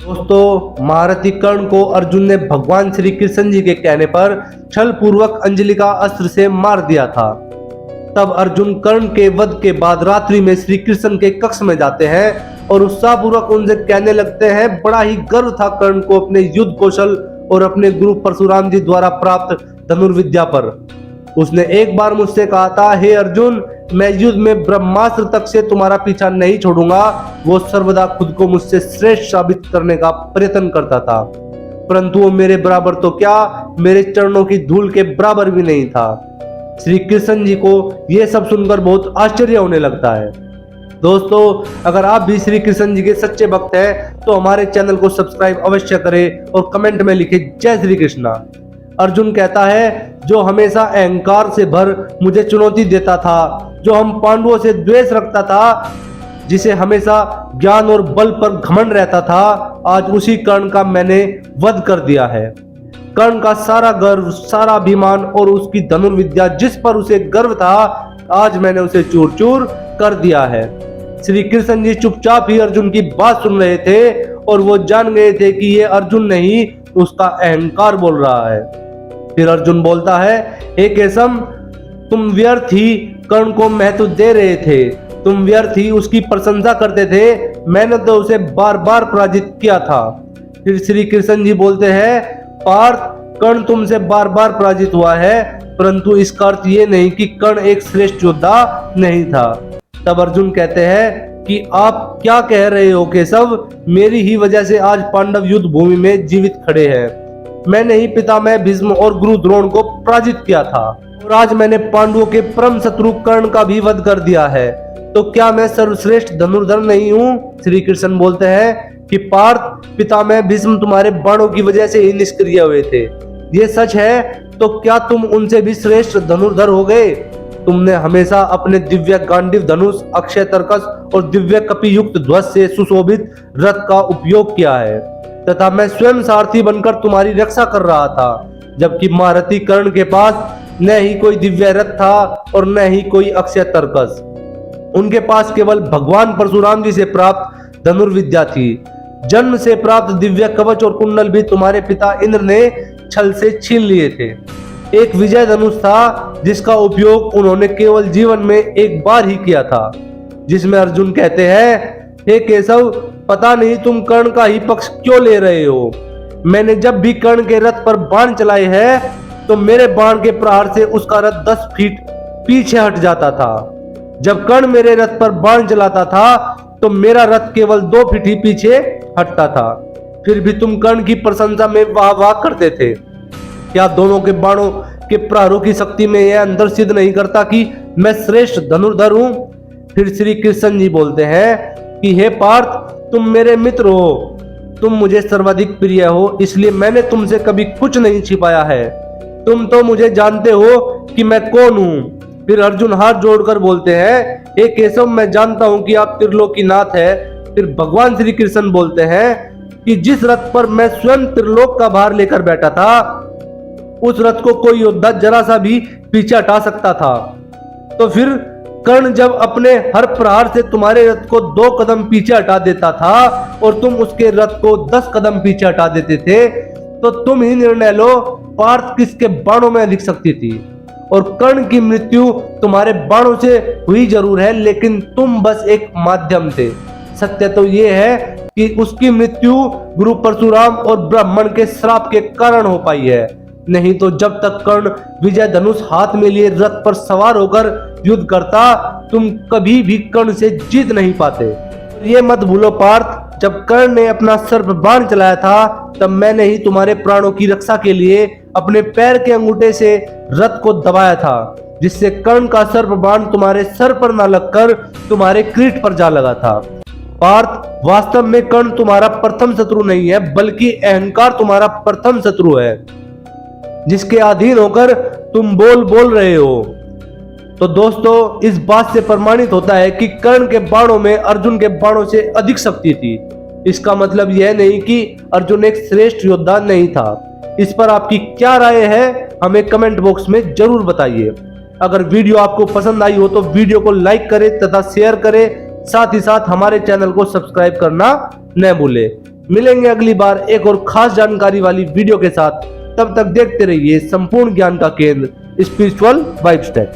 दोस्तों, महारथी कर्ण को अर्जुन ने भगवान श्री कृष्ण जी के कहने पर छल पूर्वक अंजलि का अस्त्र से मार दिया था। तब अर्जुन कर्ण के वध के बाद रात्रि में श्री कृष्ण के कक्ष में जाते हैं और उत्साहपूर्वक उनसे कहने लगते हैं। बड़ा ही गर्व था कर्ण को अपने युद्ध कौशल और अपने गुरु परशुराम जी द्वारा प्राप्त धनुर्विद्या पर। उसने एक बार मुझसे कहा था, हे अर्जुन, मैं युद्ध में ब्रह्मास्त्र तक से तुम्हारा पीछा नहीं छोड़ूंगा। वो सर्वदा खुद को मुझसे श्रेष्ठ साबित करने का प्रयत्न करता था, परंतु वो मेरे बराबर तो क्या, मेरे चरणों की धूल के बराबर भी नहीं था। श्री कृष्ण जी को यह सब सुनकर बहुत आश्चर्य होने लगता है। दोस्तों, अगर आप भी श्री कृष्ण जी के सच्चे भक्त हैं तो हमारे चैनल को सब्सक्राइब अवश्य करें और कमेंट में लिखें जय श्री कृष्णा। अर्जुन कहता है, जो हमेशा अहंकार से भर मुझे चुनौती देता था, जो हम पांडवों से द्वेष रखता था, जिसे हमेशा ज्ञान और बल पर घमंड रहता था, आज उसी कर्ण का मैंने वध कर दिया है। कर्ण का सारा गर्व, सारा अभिमान और उसकी धनुर्विद्या जिस पर उसे गर्व था, आज मैंने उसे चूर चूर कर दिया है। श्री कृष्ण जी चुपचाप ही अर्जुन की बात सुन रहे थे और वो जान गए थे कि ये अर्जुन नहीं, उसका अहंकार बोल रहा है। फिर अर्जुन बोलता है, हे केशव, तुम व्यर्थ ही कर्ण को महत्व दे रहे थे, तुम व्यर्थ ही उसकी प्रशंसा करते थे, मैंने तो उसे बार बार पराजित किया था। फिर श्री कृष्ण जी बोलते हैं, पार्थ, कर्ण तुमसे बार बार पराजित हुआ है, परंतु इसका अर्थ ये नहीं कि कर्ण एक श्रेष्ठ योद्धा नहीं था। तब अर्जुन कहते हैं कि आप क्या कह रहे हो केशव, मेरी ही वजह से आज पांडव युद्ध भूमि में जीवित खड़े हैं। मैंने ही पितामह भीष्म और गुरु द्रोण को पराजित किया था और आज मैंने पांडवों के परम शत्रु कर्ण का भी वध कर दिया है, तो क्या मैं सर्वश्रेष्ठ धनुर्धर नहीं हूँ? श्री कृष्ण बोलते हैं कि पार्थ, पितामह भीष्म तुम्हारे बाणों की वजह से ही निष्क्रिय हुए थे। ये सच है तो क्या तुम उनसे भी श्रेष्ठ धनुर्धर हो गए? तुमने हमेशा अपने दिव्य गांडीव धनुष, अक्षय तर्कस और दिव्य कपि युक्त ध्वज से सुशोभित रथ का उपयोग किया है तथा मैं स्वयं सारथी बनकर तुम्हारी रक्षा कर रहा था, जबकि महारथी कर्ण के पास न ही कोई दिव्य रथ था और न ही कोई अक्षय तर्कस। उनके पास केवल भगवान परशुराम जी से प्राप्त धनुर्विद्या थी। जन्म से प्राप्त दिव्य कवच और कुंडल भी तुम्हारे पिता इंद्र ने छल से छीन लिए थे। एक विजय धनुष था जिसका उपयोग उन्होंने केवल जीवन में एक बार ही किया था, जिसमें अर्जुन कहते हैं, हे केशव, पता नहीं तुम कर्ण का ही पक्ष क्यों ले रहे हो। मैंने जब भी कर्ण के रथ पर बाण चलाए हैं तो मेरे बाण के प्रहार से उसका रथ 10 फीट पीछे हट जाता था। जब कर्ण मेरे रथ पर बाण चलाता था तो मेरा रथ केवल 2 फीट ही पीछे हटता था। फिर भी तुम कर्ण की प्रशंसा में वाह वाह करते थे। क्या दोनों के बाणों के प्रहारों की शक्ति में यह अंदर सिद्ध नहीं करता कि मैं श्रेष्ठ धनुर्धर हूं? फिर श्री कृष्ण जी बोलते हैं कि हे पार्थ, तुम मेरे मित्र हो, तुम मुझे सर्वाधिक प्रिय हो, इसलिए मैंने तुमसे कभी कुछ नहीं छिपाया है। तुम तो मुझे जानते हो कि मैं कौन हूं। फिर अर्जुन हाथ जोड़कर बोलते हैं, हे केशव, मैं जानता हूं कि आप त्रिलोकीनाथ है। फिर भगवान श्री कृष्ण बोलते हैं कि जिस रथ पर मैं स्वयं त्रिलोक का भार लेकर बैठा था, उस रथ को कोई योद्धा जरा सा भी पीछे हटा सकता था। तो फिर कर्ण जब अपने हर प्रहार से तुम्हारे रथ को 2 कदम पीछे हटा देता था और तुम उसके रथ को 10 कदम पीछे हटा देते थे, तो तुम ही निर्णय लो, पार्थ किसके बाणों में लिख सकती थी। और कर्ण की मृत्यु तुम्हारे बाणों से हुई जरूर है, लेकिन तुम बस एक माध्यम थे। सत्य तो यह है कि उसकी मृत्यु गुरु परशुराम और ब्राह्मण के श्राप के कारण हो पाई है, नहीं तो जब तक कर्ण विजय धनुष हाथ में लिए रथ पर सवार होकर युद्ध करता, तुम कभी भी कर्ण से जीत नहीं पाते। ये मत भूलो पार्थ, जब कर्ण ने अपना सर्प बाण चलाया था, तब मैंने ही तुम्हारे प्राणों की रक्षा के लिए अपने पैर के अंगूठे से रथ को दबाया था, जिससे कर्ण का सर्प बाण तुम्हारे सर पर न लगकर तुम्हारे क्रीट पर जा लगा था। पार्थ, वास्तव में कर्ण तुम्हारा प्रथम शत्रु नहीं है, बल्कि अहंकार तुम्हारा प्रथम शत्रु है, जिसके अधीन होकर तुम बोल रहे हो। तो दोस्तों, इस बात से प्रमाणित होता है कि कर्ण के बाणों में अर्जुन के बाणों से अधिक शक्ति थी। इसका मतलब यह नहीं कि अर्जुन एक श्रेष्ठ योद्धा नहीं था। इस पर आपकी क्या राय है, हमें कमेंट बॉक्स में जरूर बताइए। अगर वीडियो आपको पसंद आई हो तो वीडियो को लाइक करें तथा शेयर करें, साथ ही साथ हमारे चैनल को सब्सक्राइब करना न भूलें। मिलेंगे अगली बार एक और खास जानकारी वाली वीडियो के साथ। तब तक देखते रहिए संपूर्ण ज्ञान का केंद्र स्पिरिचुअल वाइब्स टेक।